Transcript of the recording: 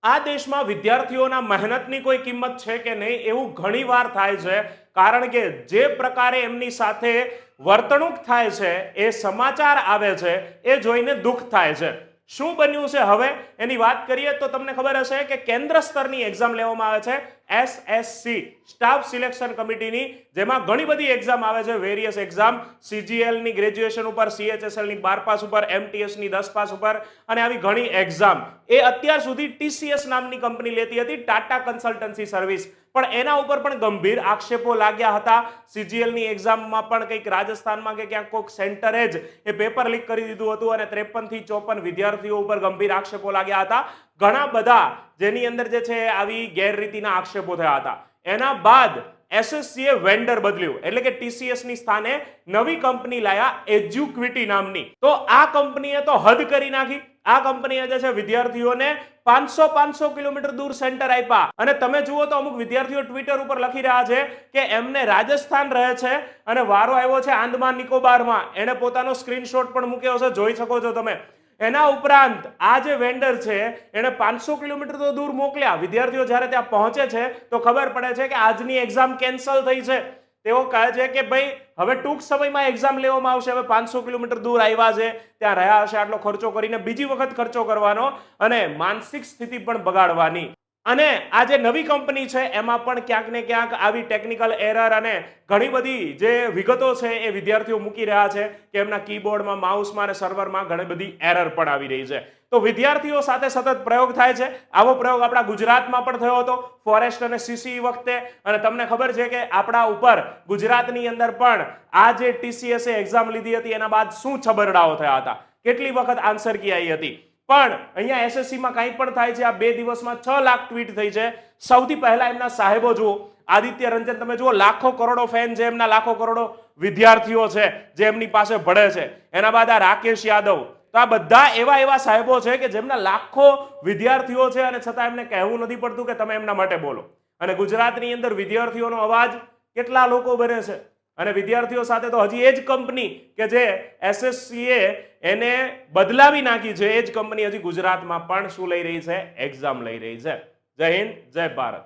આ દેશમાં વિદ્યાર્થીઓના મહેનતની કોઈ કિંમત છે કે નહીં એવું ઘણીવાર થાય છે, કારણ કે જે પ્રકારે એમની સાથે વર્તણૂક થાય છે, એ સમાચાર આવે છે, એ જોઈને દુઃખ થાય છે. શું બન્યું છે હવે એની વાત કરીએ તો તમને ખબર હશે કે કેન્દ્ર સ્તરની એક્ઝામ લેવામાં આવે છે, SSC સ્ટાફ સિલેક્શન કમિટીની, જેમાં ઘણી બધી એક્ઝામ આવે છે, વેરિયસ એક્ઝામ, CGL ની ગ્રેજ્યુએશન ઉપર, CHSL ની 12 પાસ ઉપર, MTS ની 10 પાસ ઉપર, અને આવી ઘણી એક્ઝામ એ અત્યાર સુધી TCS નામની કંપની લેતી હતી, ટાટા કન્સલ્ટન્સી સર્વિસ. પણ એના ઉપર પણ ગંભીર આક્ષેપો લાગ્યા હતા. CGL ની એક્ઝામમાં પણ કંઈક રાજસ્થાનમાં કે ક્યાંક કોઈક સેન્ટરે જ એ પેપર લીક કરી દીધું હતું અને 53 થી 54 વિદ્યાર્થીઓ ઉપર ગંભીર આક્ષેપો લાગ્યા હતા. ઘણા બધા જેની અંદર જે છે આવી ગેરરીતિના આક્ષેપો થયા હતા. એના બાદ SSC એ વેન્ડર બદલ્યું, એટલે કે TCS ની સ્થાને નવી કંપની લાયા, એજ્યુક્વિટી નામની. તો આ કંપનીએ તો હદ કરી નાખી. આ કંપનીએ જે છે વિદ્યાર્થીઓને 500 કિલોમીટર દૂર સેન્ટર આપ્યા. અને તમે જુઓ તો અમુક વિદ્યાર્થીઓ ટ્વિટર ઉપર લખી રહ્યા છે કે એમને રાજસ્થાન રહે છે અને વારો આવ્યો છે આંદમાન નિકોબારમાં. એને પોતાનો સ્ક્રીનશોટ પણ મૂક્યો છે, જોઈ શકો છો તમે. એના ઉપરાંત આ જે વેન્ડર છે એને 500 કિલોમીટર તો દૂર મોકલ્યા. વિદ્યાર્થીઓ જ્યારે ત્યાં પહોંચે છે તો ખબર પડે છે કે આજની એક્ઝામ કેન્સલ થઈ છે. તેઓ કહે છે કે ભાઈ હવે ટૂંક સમયમાં એક્ઝામ લેવામાં આવશે, હવે 500 કિલોમીટર દૂર આવ્યા છે, ત્યાં રહ્યા હશે, આટલો ખર્ચો કરીને બીજી વખત ખર્ચો કરવાનો અને માનસિક સ્થિતિ પણ બગાડવાની. અને આ જે નવી કંપની છે એમાં પણ ક્યાંક ને ક્યાંક આવી ટેકનિકલ એરર અને ઘણી બધી જે વિગતો છે એ વિદ્યાર્થીઓ મૂકી રહ્યા છે કે એમના કીબોર્ડમાં, માઉસમાં અને સર્વરમાં ઘણી બધી એરર પણ આવી રહી છે. તો વિદ્યાર્થીઓ સાથે સતત પ્રયોગ થાય છે. આવો પ્રયોગ આપણા ગુજરાતમાં પણ થયો હતો ફોરેસ્ટ અને CCE વખતે. અને તમને ખબર છે કે આપણા ઉપર ગુજરાતની અંદર પણ આ જે TCS એ એક્ઝામ લીધી હતી એના બાદ શું છબરડાઓ થયા હતા, કેટલી વખત આન્સર કી આવી હતી. પણ અહીંયા SSC માં કંઈ પણ થાય છે. આ 2 દિવસમાં 6 લાખ ટ્વીટ થઈ છે. સૌથી પહેલા એમના સાહેબો જુઓ, આદિત્ય રંજન, તમે જુઓ, લાખો કરોડો ફેન છે એમના, લાખો કરોડો વિદ્યાર્થીઓ છે જે એમની પાસે ભળે છે. એના બાદ આ રાકેશ યાદવ. તો આ બધા એવા સાહેબો છે કે જેમના લાખો વિદ્યાર્થીઓ છે અને છતાં એમને કહેવું નથી પડતું કે તમે એમના માટે બોલો. અને ગુજરાતની અંદર વિદ્યાર્થીઓનો અવાજ કેટલા લોકો બને છે. અને વિદ્યાર્થીઓ સાથે તો હજી એ જ કંપની કે જે SSC એને બદલાવી નાખી છે, એ જ કંપની હજી ગુજરાતમાં પણ શું લઈ રહી છે, એક્ઝામ લઈ રહી છે. જય હિન્દ, જય ભારત.